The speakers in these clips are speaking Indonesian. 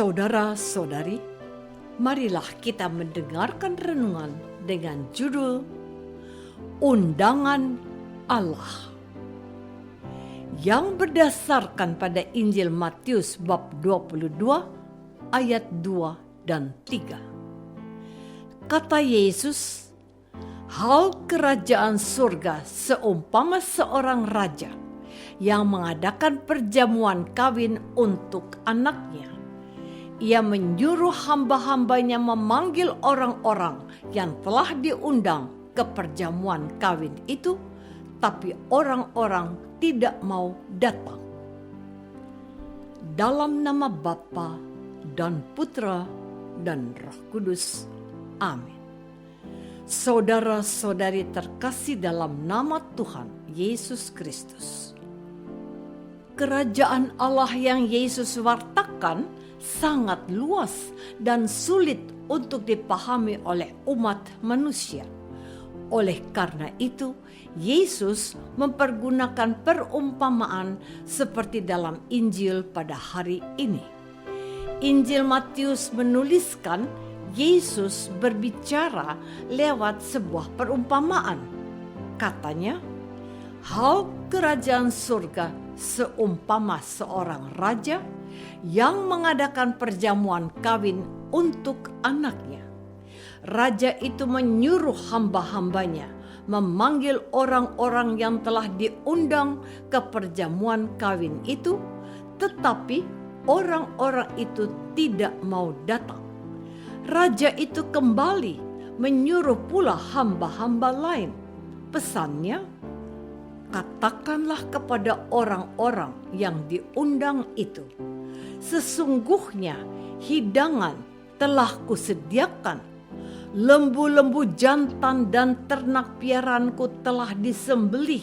Saudara-saudari, marilah kita mendengarkan renungan dengan judul Undangan Allah yang berdasarkan pada Injil Matius bab 22 ayat 2 dan 3. Kata Yesus, hal kerajaan surga seumpama seorang raja yang mengadakan perjamuan kawin untuk anaknya. Ia menyuruh hamba-hambanya memanggil orang-orang yang telah diundang ke perjamuan kawin itu, tapi orang-orang tidak mau datang. Dalam nama Bapa dan Putra dan Roh Kudus. Amin. Saudara-saudari terkasih dalam nama Tuhan Yesus Kristus. Kerajaan Allah yang Yesus wartakan sangat luas dan sulit untuk dipahami oleh umat manusia. Oleh karena itu, Yesus mempergunakan perumpamaan seperti dalam Injil pada hari ini. Injil Matius menuliskan Yesus berbicara lewat sebuah perumpamaan. Katanya, hal kerajaan surga seumpama seorang raja yang mengadakan perjamuan kawin untuk anaknya. Raja itu menyuruh hamba-hambanya memanggil orang-orang yang telah diundang ke perjamuan kawin itu, tetapi orang-orang itu tidak mau datang. Raja itu kembali menyuruh pula hamba-hamba lain. Pesannya, katakanlah kepada orang-orang yang diundang itu, sesungguhnya hidangan telah kusediakan. Lembu-lembu jantan dan ternak piaraanku telah disembelih.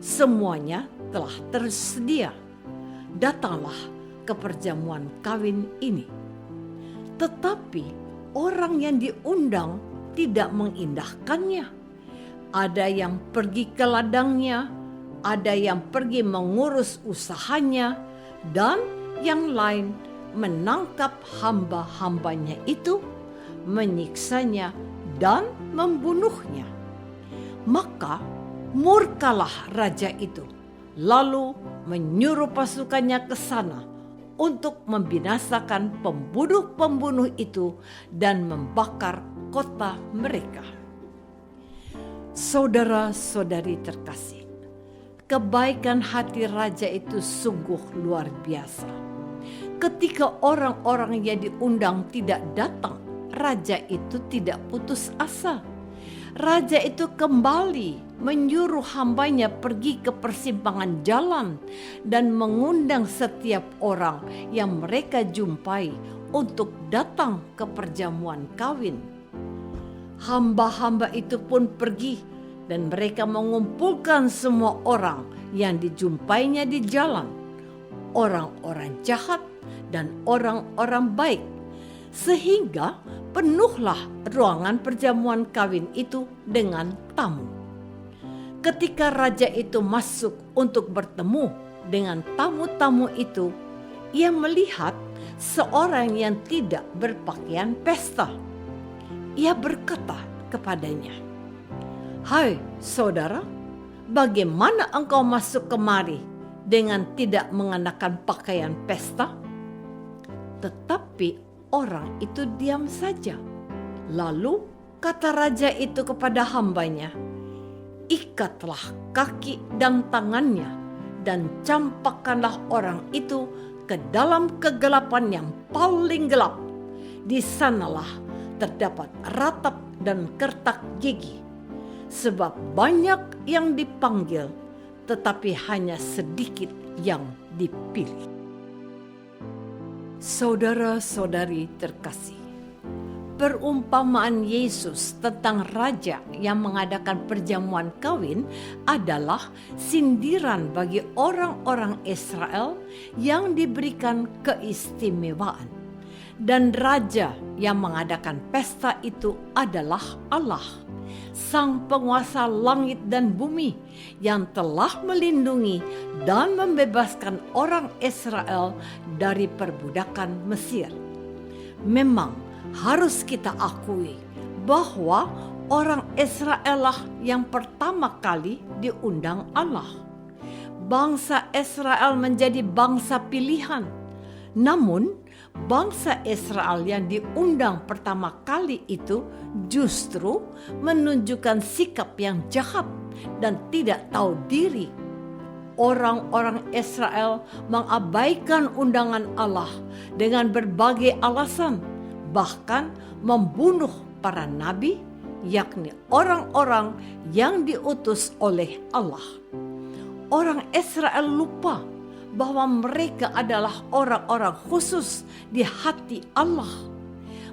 Semuanya telah tersedia. Datanglah ke perjamuan kawin ini. Tetapi orang yang diundang tidak mengindahkannya. Ada yang pergi ke ladangnya, ada yang pergi mengurus usahanya, dan yang lain menangkap hamba-hambanya itu, menyiksanya dan membunuhnya. Maka murkalah raja itu, lalu menyuruh pasukannya ke sana untuk membinasakan pembunuh-pembunuh itu dan membakar kota mereka. Saudara-saudari terkasih, kebaikan hati raja itu sungguh luar biasa. Ketika orang-orang yang diundang tidak datang, raja itu tidak putus asa. Raja itu kembali menyuruh hambanya pergi ke persimpangan jalan dan mengundang setiap orang yang mereka jumpai untuk datang ke perjamuan kawin. Hamba-hamba itu pun pergi dan mereka mengumpulkan semua orang yang dijumpainya di jalan, orang-orang jahat dan orang-orang baik, sehingga penuhlah ruangan perjamuan kawin itu dengan tamu. Ketika raja itu masuk untuk bertemu dengan tamu-tamu itu, ia melihat seorang yang tidak berpakaian pesta. Ia berkata kepadanya, "Hai saudara, bagaimana engkau masuk kemari dengan tidak mengenakan pakaian pesta?" Tetapi orang itu diam saja. Lalu kata raja itu kepada hambanya, "Ikatlah kaki dan tangannya dan campakkanlah orang itu ke dalam kegelapan yang paling gelap. Di sanalah terdapat ratap dan kertak gigi, sebab banyak yang dipanggil, tetapi hanya sedikit yang dipilih." Saudara-saudari terkasih, perumpamaan Yesus tentang raja yang mengadakan perjamuan kawin adalah sindiran bagi orang-orang Israel yang diberikan keistimewaan. Dan raja yang mengadakan pesta itu adalah Allah. Sang penguasa langit dan bumi yang telah melindungi dan membebaskan orang Israel dari perbudakan Mesir. Memang harus kita akui bahwa orang Israel lah yang pertama kali diundang Allah. Bangsa Israel menjadi bangsa pilihan. Namun, bangsa Israel yang diundang pertama kali itu justru menunjukkan sikap yang jahat dan tidak tahu diri. Orang-orang Israel mengabaikan undangan Allah dengan berbagai alasan, bahkan membunuh para nabi, yakni orang-orang yang diutus oleh Allah. Orang Israel lupa bahwa mereka adalah orang-orang khusus di hati Allah.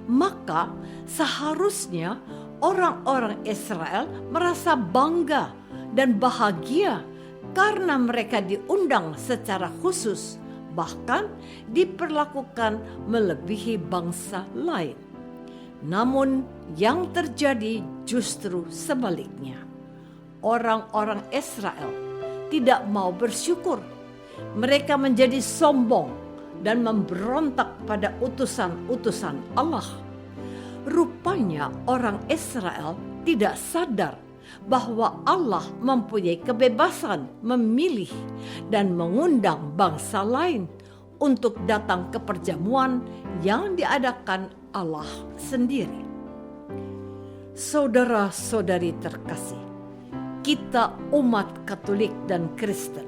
Maka seharusnya orang-orang Israel merasa bangga dan bahagia karena mereka diundang secara khusus, bahkan diperlakukan melebihi bangsa lain. Namun yang terjadi justru sebaliknya. Orang-orang Israel tidak mau bersyukur. Mereka menjadi sombong dan memberontak pada utusan-utusan Allah. Rupanya orang Israel tidak sadar bahwa Allah mempunyai kebebasan memilih dan mengundang bangsa lain untuk datang ke perjamuan yang diadakan Allah sendiri. Saudara-saudari terkasih, kita umat Katolik dan Kristen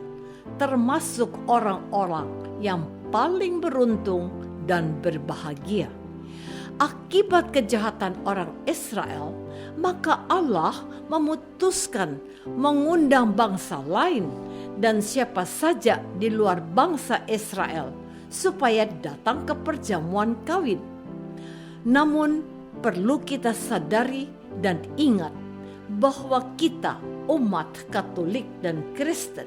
termasuk orang-orang yang paling beruntung dan berbahagia. Akibat kejahatan orang Israel, maka Allah memutuskan mengundang bangsa lain dan siapa saja di luar bangsa Israel supaya datang ke perjamuan kawin. Namun perlu kita sadari dan ingat bahwa kita umat Katolik dan Kristen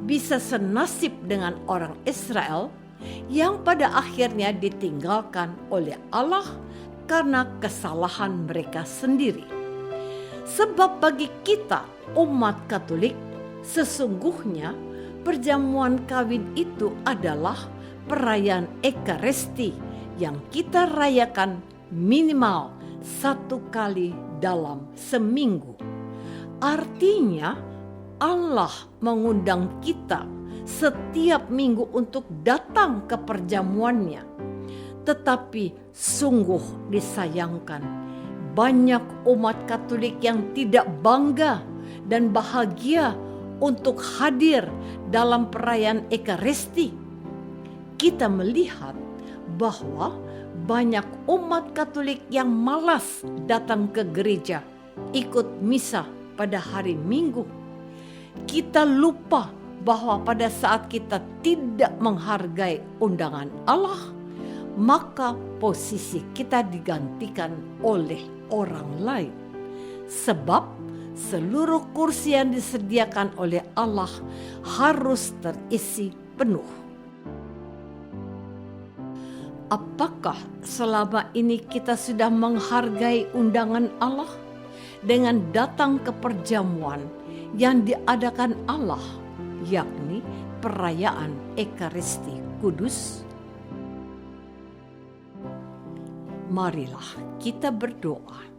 bisa senasib dengan orang Israel yang pada akhirnya ditinggalkan oleh Allah karena kesalahan mereka sendiri. Sebab bagi kita umat Katolik, sesungguhnya perjamuan kawin itu adalah perayaan Ekaristi yang kita rayakan minimal 1 kali dalam seminggu. Artinya Allah mengundang kita setiap minggu untuk datang ke perjamuannya. Tetapi sungguh disayangkan, banyak umat Katolik yang tidak bangga dan bahagia untuk hadir dalam perayaan Ekaristi. Kita melihat bahwa banyak umat Katolik yang malas datang ke gereja, ikut misa pada hari Minggu. Kita lupa bahwa pada saat kita tidak menghargai undangan Allah, maka posisi kita digantikan oleh orang lain. Sebab seluruh kursi yang disediakan oleh Allah harus terisi penuh. Apakah selama ini kita sudah menghargai undangan Allah dengan datang ke perjamuan yang diadakan Allah, yakni perayaan Ekaristi Kudus? Marilah kita berdoa.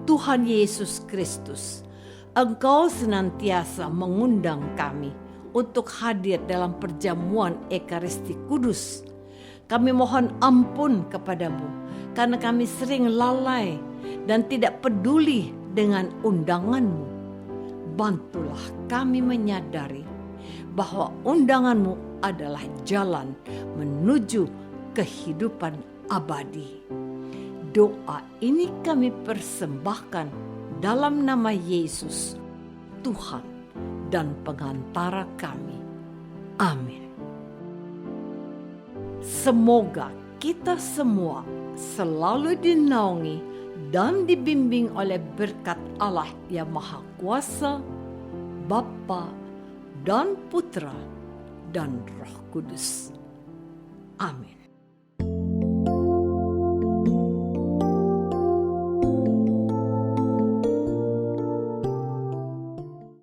Tuhan Yesus Kristus, Engkau senantiasa mengundang kami untuk hadir dalam perjamuan Ekaristi Kudus. Kami mohon ampun kepadamu karena kami sering lalai dan tidak peduli dengan undanganmu. Bantulah kami menyadari bahwa undanganmu adalah jalan menuju kehidupan abadi. Doa ini kami persembahkan dalam nama Yesus, Tuhan dan pengantara kami. Amin. Semoga kita semua selalu dinaungi dan dibimbing oleh berkat Allah yang Maha Kuasa, Bapa dan Putra dan Roh Kudus. Amin.